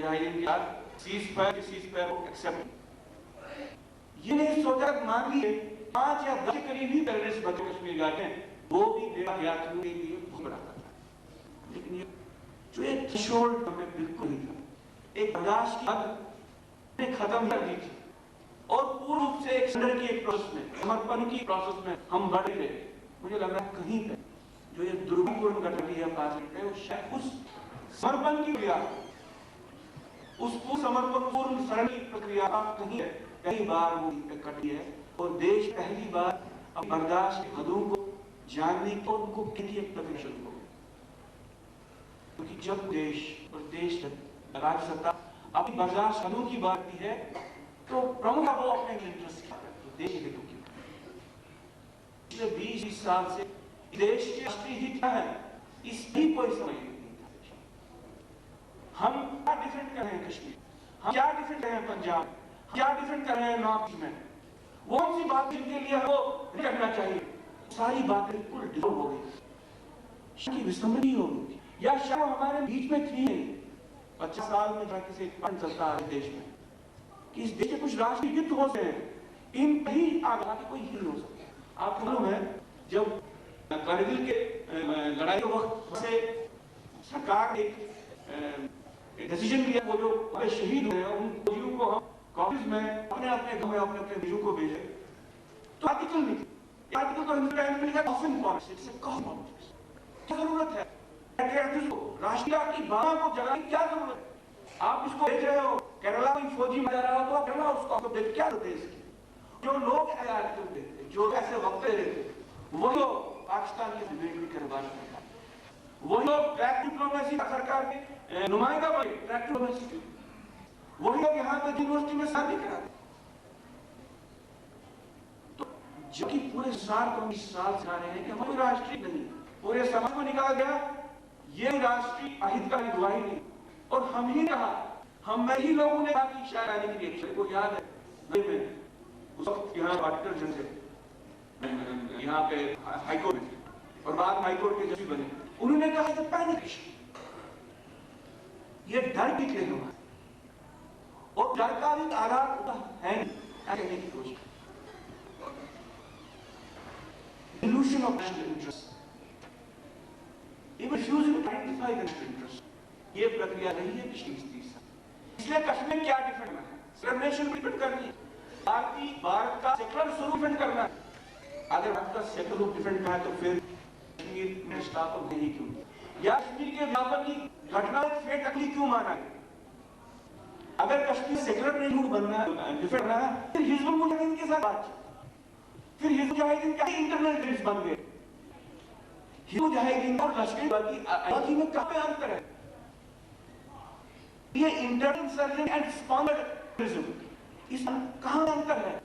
مجاہدین کے ساتھ سیز فائر کو ایکسپٹ یہ نہیں سوچا مان لیے 5 یا 10 کے قریب ہی ٹیررسٹ بچے کشمیر جاتے ہیں وہ بھی بے حیاتیوں کے لیے بہت بڑا خطرہ ہے لیکن یہ جو ایک تھریشولڈ ہمیں بالکل نہیں تھا ایک برداشت کی حد نے ختم کر دی تھی اور پورا روپ سے ایک سنڈر کی ایک پروسس میں سمرپن کی پروسس میں ہم بڑھ گئے مجھے لگ رہا ہے کہیں پہ جو یہ دربھاگیہپورن گھٹنا ہے پارلیمنٹ میں اس سمرپن کی بنیاد اس سمرپن پورن سرنی پرکریا کئی بار وہ کٹی ہے اور دیش پہلی بار اب برداشت کی حدوں کو جاننے کو ان کو کتنی ایک پروفیشن ہو کیونکہ جب دیش اور دیش راج ستا اپنی برداشت حدوں کی بات کی ہے تو پرمکھ وہ اپنے انٹرسٹ کیا ہے دیش کے لوگ پچھلے 20 سال سے دیش کے اصلی ہی کیا ہے اس کی کوئی سمجھ نہیں تھا ہم کیا ڈیفینڈ کر رہے ہیں کشمیر ہم کیا ڈیفینڈ کر رہے ہیں پنجاب ہم کیا ڈیفینڈ کر رہے ہیں نارتھ میں وہ کون سی بات جن کے لیے وہ نہیں کرنا چاہیے ساری باتیں بالکل ڈسٹرب ہو گئی شاید کی وسمبلی ہو گئی یا شاید ہمارے بیچ میں تھی نہیں 50 سال میں جا کسی پن چلتا ہے دیش میں کہ اس دیش کے کچھ راشٹری یدھ ہو سکتے ہیں ان ہی آگاہ کی کوئی ہی نہیں ہو سکتا آپ کو معلوم ہے جب کارگل کے لڑائی کے وقت سے سرکار نے ایک ڈیسیجن لیا وہ جو شہید ہوئے ہیں ان فوجیوں کو ہم کالج میں اپنے گھر میں اپنے بیجوں کو بھیجے تو آرٹیکل نہیں تھے آرٹیکل تو ہندو ٹائمز میں لکھا coffin policy it's a coffin policy کیا ضرورت ہے پیٹریاٹزم کو راشٹریہ کی بات کو جگانے کی کیا ضرورت ہے آپ اس کو دیکھ رہے ہو کیرلا میں فوجی مارا رہا ہو تو کیرلا اس کو دیکھ کیا ہوتے ہیں اس کی جو لوگ ایسے آرٹیکل دیتے جو ایسے وقت دیتے وہی لوگ پاکستان کے ڈبیٹ میں کربار کرتا ہے وہی لوگ ٹریک ڈپلومیسی سرکار کے نمائندہ بنے ٹریک ڈپلومیسی وہی لوگ یہاں پہ یونیورسٹی میں شادی کراتے تو جو کہ پورے سال کو 20 سال سے آ رہے ہیں کہ ہماری راشٹری نہیں پورے سماج کو نکالا گیا یہ راشٹری عہد کا گواہی نہیں اور ہم ہی کہا ہم میں ہی لوگوں نے کہا کہ شاید آنے کی ریئیکشن کو یاد ہے نہیں میں اس وقت یہاں آڈیٹر جنرل یہاں پہ ہائی کورٹ میں اور بعد ہائی کورٹ کے جج بنے انہوں نے کہا کہ پینک یہ ڈر بھی لے ہمارا اور ڈر کا بھی آغاز ہوتا ہے کہنے کی کوشش delusion of national interest even refusing to identify the national interest یہ پرکریا نہیں ہے پچھلی 30 سال اس لیے کشمیر کیا ڈیفینڈ کرنا ہے سیکولر نیشن ڈیفینڈ کرنی ہے بھارت کا سیکولر سوروپ ڈیفینڈ کرنا ہے اگر بھارت کا سیکولر ڈیفینڈ کرنا ہے تو پھر کشمیر میں اسٹاپ اپ نہیں کیوں یا کشمیر کے ویاپن کی گھٹنا فیٹ اگلی کیوں مانا ہے اگر کشمیر سیکولر نہیں بننا ہے ڈیفینڈ کرنا ہے پھر حزب المجاہدین کے ساتھ بات پھر حزب المجاہدین کیا انٹرنل ڈریس بن گئے حزب المجاہدین اور لشکر آئیڈیالوجی میں کہاں پہ انتر ہے یہ انٹرنل انسرجن اینڈ اسپانسرڈ ٹیررزم اس کہاں انتر ہے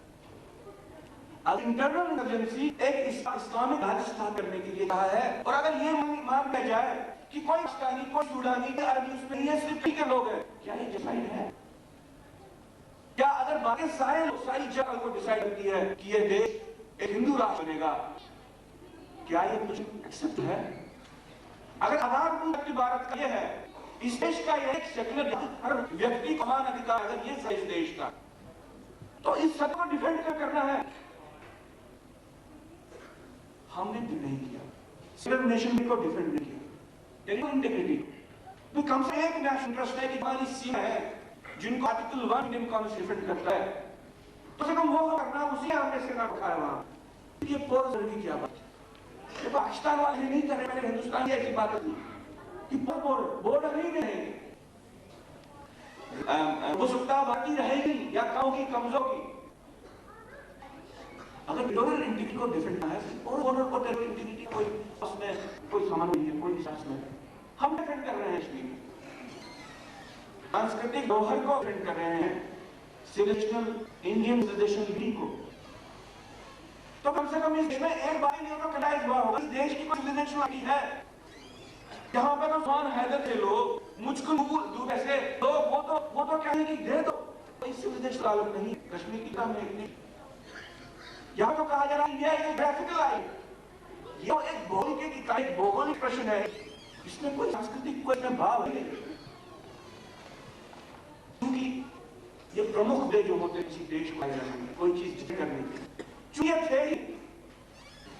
اب انٹرنل انسرجنسی ایک اسلامک راج اسٹارٹ کرنے کے لیے کہا ہے اور اگر یہ مان لیا جائے کہ کوئی پاکستانی کوئی سوڈانی کوئی عربی اس میں یہ صرف کے لوگ ہیں کیا یہ جسائڈ ہے کیا اگر باقی ساری جگہ کو ڈیسائیڈ کرتی ہے کہ یہ دیش ایک ہندو راج بنے گا کیا یہ کچھ ایکسپٹ ہے اگر آزاد ملک کی بھارت کا یہ ہے اس دیش کا یہ ایک سیکولر ہر ویکتی کو مان ادھیکار اگر یہ ہے اس دیش کا تو اس سب کو ڈیفینڈ کرنا ہے ہم نے بھی نہیں کیا سیکولر نیشن کو ڈیفینڈ نہیں کیا ٹیریٹری انٹیگریٹی کم سے ایک نیشنل انٹرسٹ ہے کہ ہماری سیما ہے جن کو آرٹیکل 1 انڈین کانسٹیٹیوشن ڈیفینڈ کرتا ہے تو سے کم وہ کرنا اسی ہم نے سے نہ رکھا ہے وہاں یہ پور ضروری کیا بات ہے یہ پاکستان والے نہیں کر رہے میرے ہندوستان یہ ایسی بات نہیں کہ بورڈر نہیں رہے گی وہ سکتا باقی رہے گی یا کاؤں کی کمزوں کی اگر ٹیریٹوریل انٹیگریٹی کو ڈیفینڈ کرنا ہے اور بورڈر کو ٹیریٹوریل انٹیگریٹی کوئی اس میں کوئی سامان نہیں ہے کوئی احساس نہیں ہم ڈیفینڈ کر رہے ہیں اس لیے سانسکرتک گوہر کو ڈیفینڈ کر رہے ہیں سیولیشنل انڈین سیولیشنل لیگ کو تو کم سے کم اس دیش میں ایک بار نہیں ہوگا کٹائز ہوا ہوگا اس دیش کی کوئی سیولیشنل آئی ہے جہاں پہ تو سوان حیدر تھے لوگ مجھ کو دور ایسے لوگ وہ تو کہنے کی دے دو کوئی سیولیشنل تعلق نہیں کشمیر کی کام نہیں یہاں تو کہا جا رہا ہے انڈیا ایک گرافیکل آئی یہ ایک بھوگولک پرشن ہے اس میں کوئی سانسکرتک کوئی بھاو ہے یہ پرمکھ مدے جو ہوتے ہیں کسی دیش کو کوئی چیز جتنے کرنے کی چونکہ تھے ہی،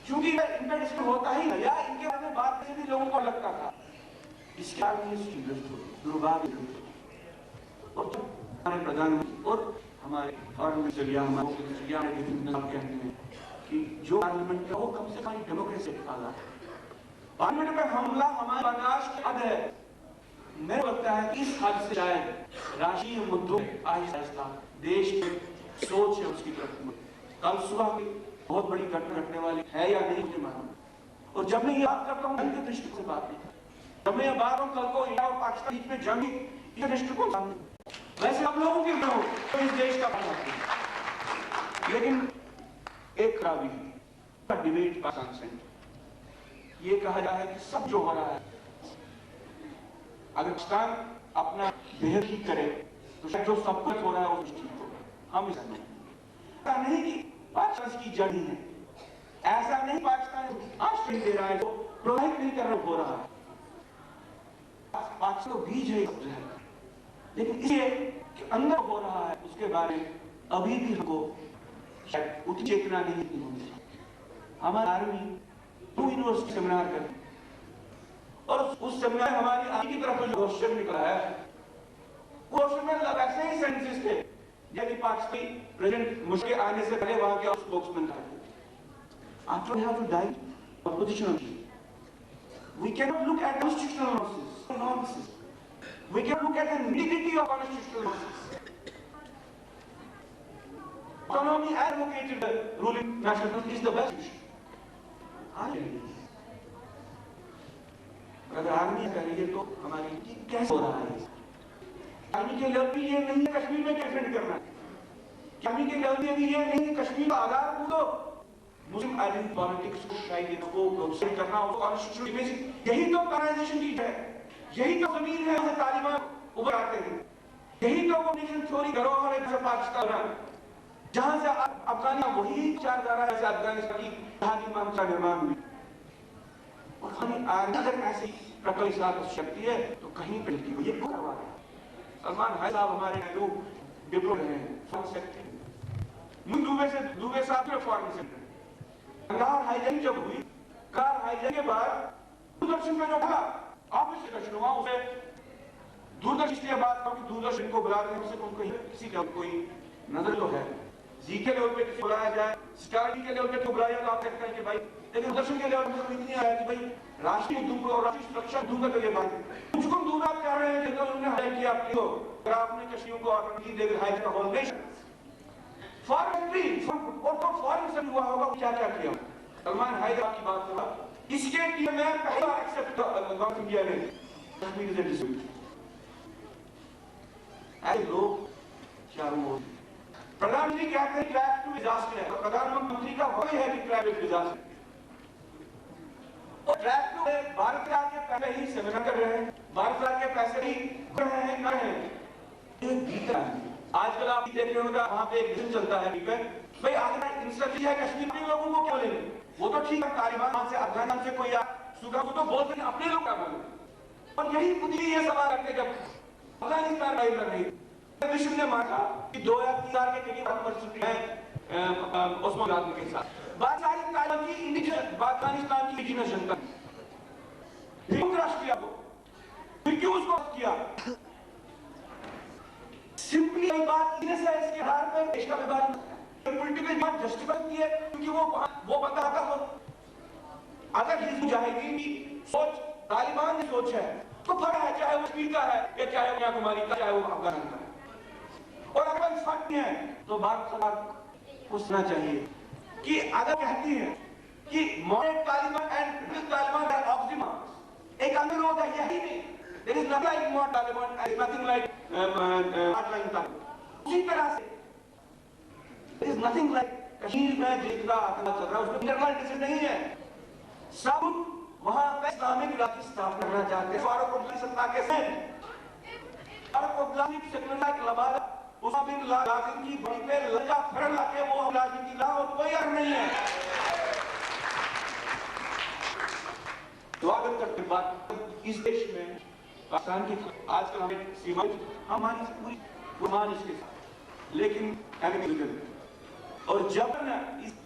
چونکہ ان کا ڈسکس ہوتا ہی یا ان کے بارے میں بات کرنے بھی لوگوں کو لگتا تھا، اس کے بعد یہ سیریس ہوئی دربھاگیہ اور ہمارے پردھان منتری اور ہمارے فارن منسٹر یا ہمارے کہتے ہیں کہ جو پارلیمنٹ ہے وہ کم سے کم ڈیموکریسی آزاد ہے، پارلیمنٹ میں حملہ ہمارے برداشت کے حد ہے۔ میرے لگتا ہے کہ اس حد سے شاید راشٹری مدعوں آہستہ آہستہ دیش کی سوچ ہے اس کی طرف میں کل صبح کی بہت بڑی گھٹنا گھٹنے والی ہے یا نہیں مجھے معلوم، اور جب میں یہ بات کرتا ہوں ان کے درشٹی سے بات نہیں کرتا، جب میں یہ بات ہوں کل کو انڈیا اور پاکستان بیچ میں جنگ کی درشٹی کو سامنے ویسے ہم لوگوں کے ہو تو اس دیش کا بناتے ہیں، لیکن ایک خرابی ہے ڈیبیٹ پاکستان سے یہ کہا جائے کہ سب جو ہو رہا ہے اگر پاکستان اپنا بہتری کرے تو شاید جو سب کچھ ہو رہا ہے وہ ٹھیک ہوگا، ہم اس میں ایسا نہیں کہ پاکستان کی جڑ ہی ہے، ایسا نہیں پاکستان آسٹریلیا دے رہا ہے جو پرووائڈ نہیں کر رہا ہو رہا ہے، پاکستان کو بیج ہے سب ہے، لیکن اس لیے کہ اندر ہو رہا ہے اس کے بارے میں ابھی بھی ہم کو شاید اتنی چیتنا نہیں ہوتی۔ ہماری آرمی 2 یونیورسٹی سیمینار کریں اور اس سیمینار ہماری آرمی کی طرف جو کوشچن نکلا ہے کوشچن میں ایسے ہی سینٹنسز تھے یعنی پاکستانی پریزیڈنٹ مشکل آنے سے پہلے وہاں کے اسپوکس مین تھے after we have to die oppositionally we cannot look at constitutional norms we cannot look at the nitty-gritty of constitutional norms autonomy advocated the ruling national country is the best solution اگر army کر رہی ہے تو ہماری کیسے ہو رہا ہے army کے لیول بھی یہ نہیں ہے کشمیر میں ڈیفینڈ کرنا آرمی کے لیول بھی یہ نہیں ہے کشمیر کو آزاد کو دو مسلم آئیڈینٹی پالیٹکس کو شاید کو پروسیس کرنا ہو تو کانسٹیٹیوشن بیسک یہی تو کانائزیشن کی ہے یہی تو زمین ہے جہاں سے طالبان ابھر آتے ہیں یہی تو نیشن تھیوری دھروہر ہے جیسے پاکستان جہاں سے افغانستان وہی چار دارہ ہے جیسے افغانستان کی جہادی مان کا نرمان ہوئی اور ہمیں اگر ایسی رقل اصلاحات شکتی ہے تو کہیں پہ لکھی ہوئی یہ کیوں کروا رہے ہیں سلمان بھائی صاحب ہمارے جو ڈپلو رہے ہیں فارن سیکٹری دوبے صاحب جو فارن سیکٹری کار ہائی جنگ جب ہوئی کار ہائی جنگ کے بعد دوردرشن میں جو تھا آفس سے درشن ہوا اسے دوردرشن سے بات کروں کہ دوردرشن کو بلا رہے ہیں اسے کہیں کسی کا کوئی نظر تو ہے زی کے لیول پہ کسی بلایا جائے سٹارٹی کے لیول پہ تو بلایا تو آپ کہتے ہیں کہ بھائی لیکن درشن کے لیول میں کوئی نہیں آیا کہ بھائی راشٹری مدعوں کو اور راشٹری سرکشا مدعوں کا تو یہ بات ہے کچھ کم دور آپ کہہ رہے ہیں کہ انہوں نے ہائی کیا آپ کو اگر آپ نے کشمیوں کو آٹھنٹی دے کر ہائی کا ہول نیشن فارن کنٹری اور تو فارن سے ہوا ہوگا کیا کیا کیا سلمان حیدر کی بات کرا اس کے لیے میں پہلی بار ایکسپٹ گورنمنٹ انڈیا نے کشمیر سے ڈسپیوٹ ایسے لوگ کیا ہو پردھان منتری کہتے ہیں ٹریک ٹو ڈیزاسٹر ہے پردھان منتری کا وہی ہے کہ ٹریک ٹو ڈیزاسٹر اور ٹریک ٹو بھارت کے پہلے ہی سیمینار کر رہے ہیں بھارت کے پیسے ہی کر رہے ہیں نہ ہیں یہ بیتا ہے آج کل آپ دیکھ رہے ہوگا وہاں پہ ایک دن چلتا ہے بھائی آج کا انسٹرکشن ہے کشمیر کے لوگوں کو کیا لیں گے وہ تو ٹھیک ہے طالبان وہاں سے افغانستان سے کوئی سوکھا وہ تو بولتے ہیں اپنے لوگ کا بولیں اور یہی خود ہی یہ سوال رکھتے جب افغانستان رائی کر رہی کمیشن نے مانا کہ 2 یا 3 سال کے قریب یونیورسٹی ہے عثمان آدمی کے ساتھ بات ساری طالبان کی انڈیجنس افغانستان کی انڈیجنس جنتا ریموٹ راشٹریہ کو پھر کیوں اس کو کیا سمپلی ایک بات اس کے آدھار پر دیش کا بیبار پولیٹیکل بات جسٹیفائی کی ہے کیونکہ وہ بندہ آتا ہو اگر حزب مجاہدین کی سوچ طالبان کی سوچ ہے تو فرق ہے چاہے وہ کشمیر کا ہے یا چاہے وہ کنیاکماری کا چاہے وہ افغانستان کا ہے اور اگر اس فرق نہیں ہے تو بات پوچھنا چاہیے کہ اگر کہتی ہے کہ modern Taliban and British Taliban are oxymorons ایک اندر ہوتا ہے یہی نہیں there is nothing like modern Taliban there is nothing like hardline Taliban اسی طرح سے there is nothing like Kashmir میں جتنا آتنا چل رہا ہے اس میں انٹرنل ڈیسیجن نہیں ہے سب وہاں پہ اسلامک راج کی استعمال کرنا چاہتے ہیں فاروق عبداللہ سطح کے سین فاروق عبداللہ کی سیکولر لائک لبادہ اسما بن لازم کی بڑی پہ لجا پھرن لاکے وہ ہم لازم کی لا اور کوئی ارم نہیں ہے سواگت کرتے بات اس دیش میں پاکستان کی آج کل ہمیں سیمائیں ہماری پوری گمان اس کے ساتھ لیکن اور جب نا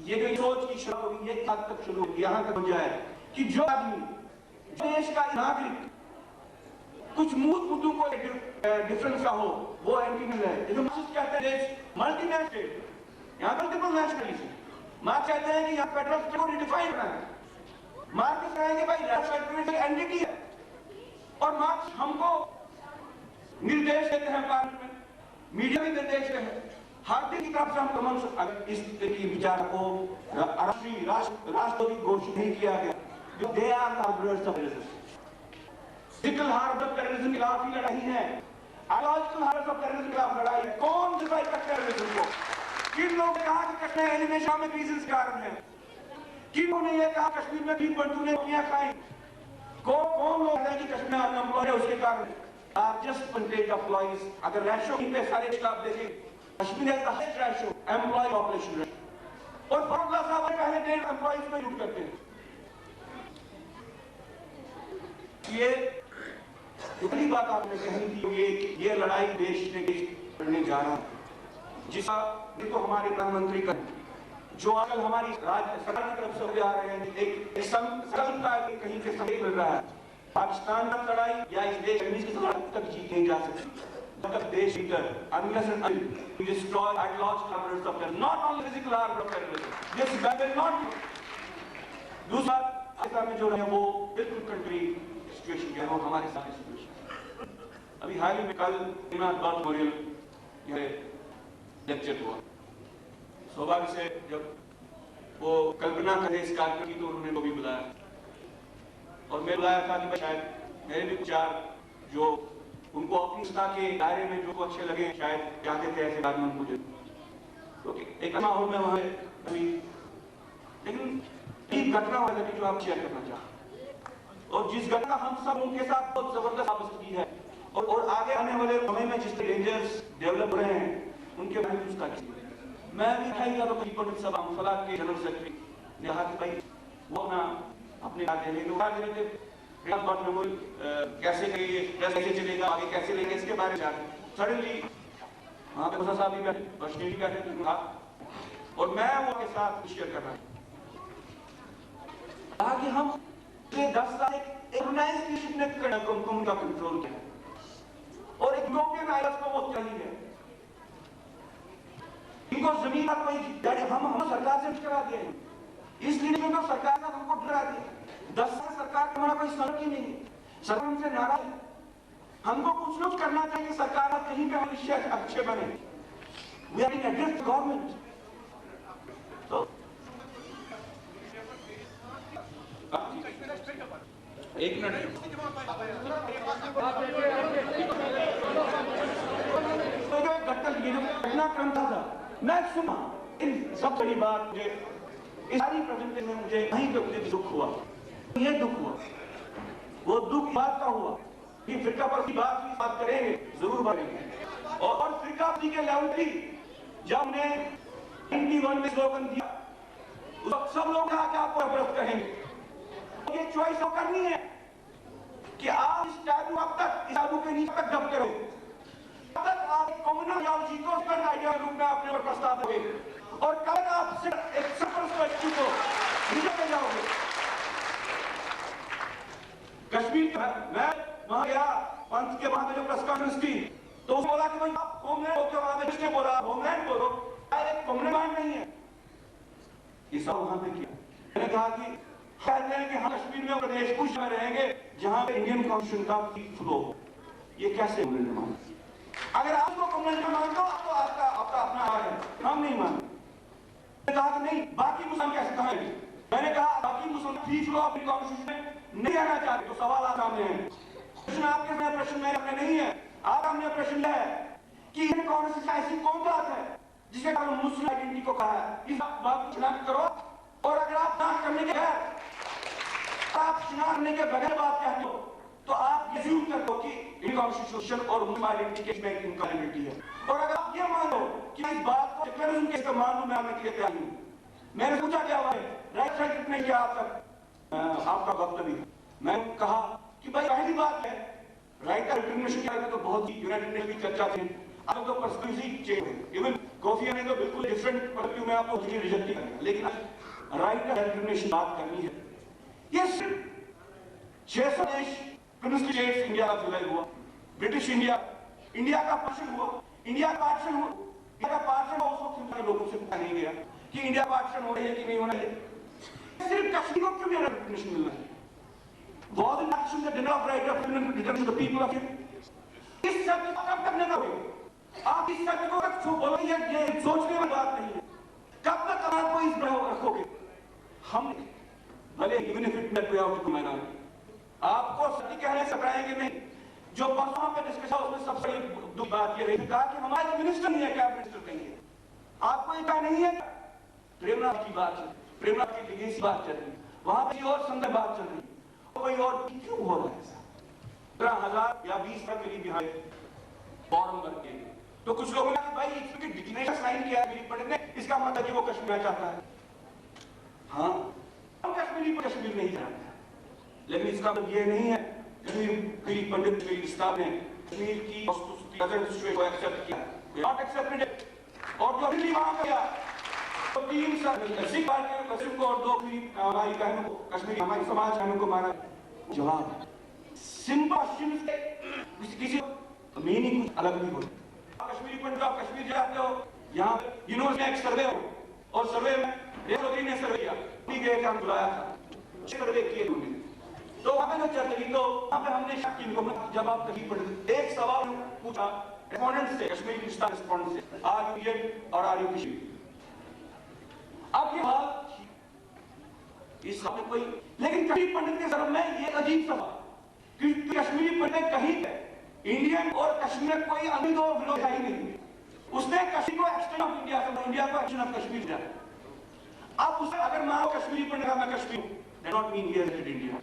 یہ جو سوچ کی شروع ہوئی یہ حد تک شروع ہوئی یہاں تک پہنچا ہے کہ جو آدمی دیش کا ناگرک کچھ مدوں کو ڈفرنس کا ہو وہ اینٹی ہے. جو مارکسسٹ کہتے ہیں دیش ملٹی نیشنل یہاں ملٹیپل نیشنلزم. مارکس کہتے ہیں کہ یہاں فیڈرل اسٹیٹ کو ریڈیفائن کرنا ہے. مارکس کہیں گے بھائی نیشنل اینٹی ہے. اور مارکس ہم کو نردیش دیتے ہیں پارلیمنٹ میں میڈیا بھی نردیش دیتے ہیں ہر دن کی طرف سے ہم کمن اگر اس کی بیچارہ کو راشٹرپتی گھوشت نہیں کیا گیا جو they are corporates of terrorism. Physical harm of terrorism کے خلاف ہی لڑائی ہے. آئیڈیالوجیکل ہارم آف ٹیررزم کے خلاف لڑائی ہے. کون ڈیفائن کرتا ہے ٹیررزم کو؟ کن لوگوں نے کہا کہ کشمیر اینیمیشن میں ریزنز کارن ہیں؟ کنہوں نے یہ کہا کشمیر میں 3.2 نے گولیاں کھائیں؟ کون لوگ ہیں کہ کشمیر ان امپلائڈ ہے اس کے کارن؟ largest percentage of employees اگر ریشو پہ سارے اسٹاف دیکھیں کشمیر ہے the highest ratio employee population ratio. اور فروغ صاحب پہلے 1.5 امپلائیز میں یوز کرتے ہیں. یہ اتنی بات آپ نے کہی تھی یہ لڑائی دیش نے لڑنے جا رہا ہے جس کا دیکھو ہمارے پردھان منتری کا جو آج ہماری سرکار کی طرف سے ہو جا رہے ہیں ایک سنکلپ کا کہیں سے سنکلپ مل رہا ہے. پاکستان کا لڑائی یا اس دیش کی لڑائی تک جیت نہیں جا سکتی جب تک دیش بھیتر unless and until we destroy ideological armaments of terrorism, not only physical armaments of terrorism. This will not be. دوسرا افریقہ میں جو ہے وہ بالکل کنٹری سچویشن ہے وہ ہمارے ساتھ سچویشن. ابھی حال ہی میں کل بات موریل یہ لیکچر ہوا سوبھاگیہ سے جب وہ کلپنا کرے اس کارکن کی تو انہوں نے وہ بھی بلایا اور میں بلایا تھا کہ شاید میرے بھی چار جو ان کو اپنی سطح کے دائرے میں جو اچھے لگے شاید جاتے تھے ایسے آدمی مجھے ایک ماحول میں وہاں ابھی لیکن ایک گھٹنا ہوا تھا کہ جو آپ شیئر کرنا چاہتے اور جس گھٹنا ہم سب ان کے ساتھ بہت زبردست وابستگی کی ہے اور آگے آنے والے سمے میں جس ڈینجرز ڈیولپ ہو رہے ہیں ان کے بارے میں اس کا میں بھی کھائی گا تو پولیٹیکل سب فلاح کے جنرل سیکرٹری نے کہا کہ بھائی وہ اپنے بات دینے لوگ آج دینے تھے بات میموری کیسے کیسے چلے گا آگے کیسے لیں گے اس کے بارے میں سڈنلی وہاں پہ موسیٰ صاحب بھی بیٹھے بشنی بھی بیٹھے تھے اور میں وہ کے ساتھ شیئر کرنا کہا کہ ہم 10 سال ایک آرگنائزیشن نے کم کا کنٹرول کیا اور ایک یوروپین آئلس کو وہ چلی ہے ان کو زمین پر کوئی ہم سرکار سے ٹکرا دیا ہے اس لیے کیونکہ سرکار کا ہم کو ٹکرا دیا 10 سال سرکار کا ہمارا کوئی سرک ہی نہیں ہے سرکار ہم سے ناراض ہے. ہم کو کچھ لوگ کرنا چاہیے کہ سرکار کہیں پہ ہماری شہر اچھے بنے. We are in a drift government. So ایک منٹ گھٹنا کرم تھا میں سنا ان سب بڑی بات مجھے اس ساری پریزنٹیشن میں مجھے کہیں پہ مجھے دکھ ہوا یہ دکھ ہوا وہ دکھ بات کا ہوا کہ فرقہ پرستی بات کریں گے ضرور بڑھیں گے اور فرقہ پرستی کے لیول تھی جب نے 91 میں سلوگن دیا سب لوگ کہا کہ آپ کو برف کہیں گے یہ چوائس ہو کرنی ہے کہ آپ اس ٹیبو اب تک اس ٹیبو کے نیچے تک دب کرو اب تک آپ کمیونل ایڈیالوجی کو اسپرڈ آئیڈیا روپ میں اپنے پر پرستاب ہوئے اور کل آپ ایک سفر سوچی کو نیچے پہ جاؤ گے. کشمیر میں وہاں گیا پنت کے وہاں پہ جو پریس کانفرنس تھی تو اس بولا کہ بھائی آپ ہوم لینڈ ہو کے وہاں پہ جس نے بولا ہوم لینڈ بولو ایک کمیونل نہیں ہے یہ سب وہاں پہ کیا. میں نے کہا کہ خیال ہے کہ ہم کشمیر میں پردیش کچھ میں رہیں گے جہاں پہ انڈین کانسٹیٹیوشن کا فلو یہ کیسے کمیونل مانتے اگر آپ کو کمیونل مانتے ہو تو آپ کا اپنا حال ہے ہم نہیں مانتے. میں نے کہا کہ نہیں باقی مسلم کیسے کہاں گے میں نے کہا باقی مسلم فی فلو اپنی کانسٹیٹیوشن میں نہیں آنا چاہتے تو سوال آپ سامنے ہیں پرشن آپ کے سامنے پرشن میرے اپنے نہیں ہے آپ ہم نے پرشن لیا ہے کہ یہ کانسٹیٹیوشن ایسی کون بات ہے جس کے کارن مسلم آئیڈینٹی کو کہا ہے اس بات کو شناخت کرو اور اگر آپ نہ کرنے کے بغیر آپ شناخت کرنے کے بغیر بات کہتے ہو تو آپ یہ ضرور کر دو کہ ان کانسٹیٹیوشن اور مسلم آئیڈینٹی کے میں انکمپلیمنٹی ہے اور اگر آپ یہ مان لو کہ اس بات کو ٹیررزم کے استعمال میں آنے کے لیے تیار ہوں. میں نے پوچھا کیا ہوا ہے رائٹ سائڈ کتنے کیا آپ کا وقت بھی میں نے کہا کہ بھائی پہلی بات ہے رائٹ کا ریکگنیشن کیا تو بہت ہی یونائٹڈ نیشن کی چرچا تھی آپ تو پرسپیکٹیو چینج ہے. ایون کوفی نے تو بالکل ڈفرنٹ پرسپیکٹیو میں آپ کو ریجیکٹ ہی کرنا, لیکن رائٹ کا ڈیٹرمنیشن بات کرنی ہے. یہ صرف 600 دیش پرنسلی اسٹیٹس انڈیا کا ویلائز ہوا, برٹش انڈیا, انڈیا کا پارٹیشن ہوا, انڈیا کا پارٹیشن ہوا, انڈیا کا پارٹیشن ہوا, اس وقت کے لوگوں سے پوچھا نہیں گیا کہ انڈیا پارٹیشن ہو رہی ہے کہ نہیں ہونا ہے. صرف کشمیر کو کیوں میرا ریکگنیشن ملنا ہے؟ Was it action the denial of right of return to the people of it? اس سب کو کب تک نہ ہوئے؟ آپ اس سب کو رکھ چھو بولیں یہ سوچنے والی بات نہیں ہے. کب تک آپ کو اس بڑھو رکھو گے؟ ہم بھلے even if it met way out to میدان آپ کو سچی کہنے سے کرائیں گے نہیں. جو پرسوں پہ ڈسکشن اس میں سب سے بڑی بات یہ رہی کہا کہ ہمارے منسٹر نہیں ہے, کیبنٹ منسٹر کہیں ہے. آپ کو یہ کہا نہیں ہے پریم ناتھ کی بات ہے, پریم ناتھ کی لیگیسی بات چل رہی ہے, وہاں پہ اور سندر بات چل رہی ہے, کوئی اور کیوں ہو رہا ہے ایسا؟ 15,000 یا 20 کے قریب یہاں فارم بن کے تو کچھ لوگوں نے کہا بھائی اس میں ڈکلیریشن سائن کیا ہے میری پنڈت نے, اس کا مطلب کہ وہ کشمیر چاہتا ہے. ہاں ہم کشمیری پر کشمیر نہیں چاہتے, لیکن اس کا مطلب یہ نہیں ہے کشمیر میری پنڈت میری اسٹاف نے کشمیر کی سچویشن کو ایکسپٹ کیا, ناٹ ایکسپٹڈ. اور جو دلی وہاں گیا تو 3 سال سکھ پارٹی کو صرف کو اور 2 ہماری بہنوں کو کشمیری ہماری سماج بہنوں کو مارا. جواب سمپل کوشچن سے کسی میننگ کچھ الگ نہیں ہوتا. کشمیری پنڈت آپ کشمیر جاتے ہو, یہاں یونیورسٹی میں ایک سروے ہو اور سروے میں ایک چودھری نے سروے کیا, ٹھیک ہے ہم بلایا تھا سروے کیے انہوں نے, تو وہاں پہ جو چرچا کی تو وہاں پہ ہم نے شک کی ان کو جب آپ کشمیر پڑھتے ایک سوال پوچھا ریسپونڈنٹ سے, کشمیری پاکستان ریسپونڈنٹ سے, آر یو انڈین اور آر یو کشمیر. اب یہ بات اس میں کوئی, لیکن کشمیر پنڈت کے سر میں یہ عجیب سوال کہ کشمیری پنڈت کہیں پہ انڈین اور کشمیر کوئی امید اور ولوجہ ہی نہیں, اس نے کشمیر کو ایکسٹینڈ آف انڈیا سے انڈیا کو ایکسٹینڈ آف کشمیر جانا. اب اسے اگر میں کشمیری پنڈت کا میں کشمیر ہوں that not mean he has visited India,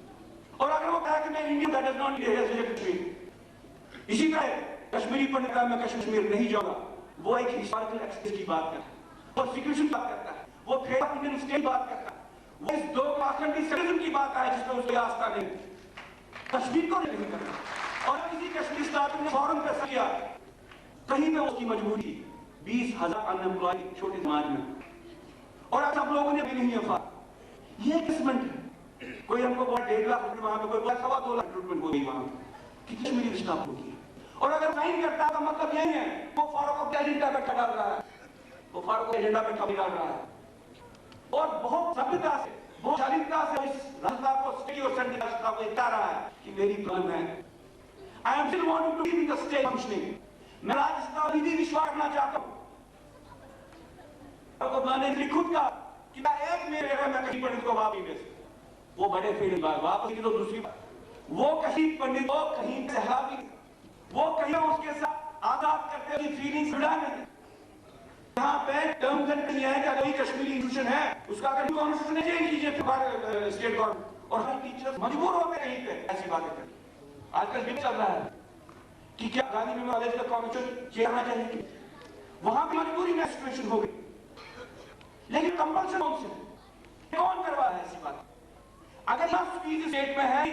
اور اگر وہ کہا کہ میں Indian that does not mean he has visited Kashmir. اسی طرح کشمیری پنڈت کا میں کشمیر نہیں جاؤں گا, وہ ایک ہسٹوریکل ایکسپیرینس کی بات کرتا ہے, پرسیکیوشن بات کرتا ہے, وہ فیئر آف انڈین اسٹیٹ بات کرتا ہے, وہ اس 2 پارسنٹی سٹیزن کی بات ہے جس میں اس کو آستہ نہیں, کشمیر کو نہیں کرنا. اور کسی کشمیر اسٹارٹ نے فوراً پیسہ کیا, کہیں پہ اس کی مجبوری 20,000 ان امپلائی چھوٹے سماج میں, اور سب لوگوں نے بھی نہیں افاد. یہ قسمت ہے, کوئی ہم کو بہت 1.5 لاکھ روپے وہاں پہ, کوئی 2.25 لاکھ روپے ہو گئی وہاں کہ کشمیری اسٹاف ہوگی. اور اگر سائن کرتا ہے تو مطلب یہی ہے وہ فاروق کے ایجنڈا پہ ڈال رہا ہے, وہ فاروق کے ایجنڈا پہ ڈال رہا ہے, اور بہت سبھیتا سے بہت شالینتا سے اس راستہ کو سٹی اور سینٹرل راستہ کو اتار رہا ہے کہ میری پرابلم ہے. I am still wanting to keep the state functioning. میں راجستھان بھی وشواس کرنا چاہتا ہوں. اور میں نے خود کہا کہ میں ایک میرے گھر میں کشمیر پنڈت کو واپس بھیج, وہ بڑے فیلنگ بات واپس کی تو دوسری بات, وہ کشمیر پنڈت کو کہیں صحابی, وہ کہیں اس کے ساتھ آزاد کرتے ہوئے فیلنگز بڑھا نہیں. یہاں پہ ٹرمز اینڈ کنڈیشن ہے کہ کوئی کشمیری انسٹیٹیوشن ہے اس کا اگر کانسٹیٹیوشن نے چینج کیجیے اسٹیٹ گورنمنٹ, اور ہر ٹیچر مجبور ہوتے کہیں پہ ایسی باتیں کریں. آج کل یہ چل رہا ہے کہ کیا گاندھی میموریل کالج کا کانسٹیٹیوشن چینج ہونا چاہیے, وہاں بھی مجبوری میں سچویشن ہو گئی, لیکن کمپلشن کون سے کون کروا ہے ایسی بات؟ اگر یہ اسپیچ اسٹیٹ میں ہے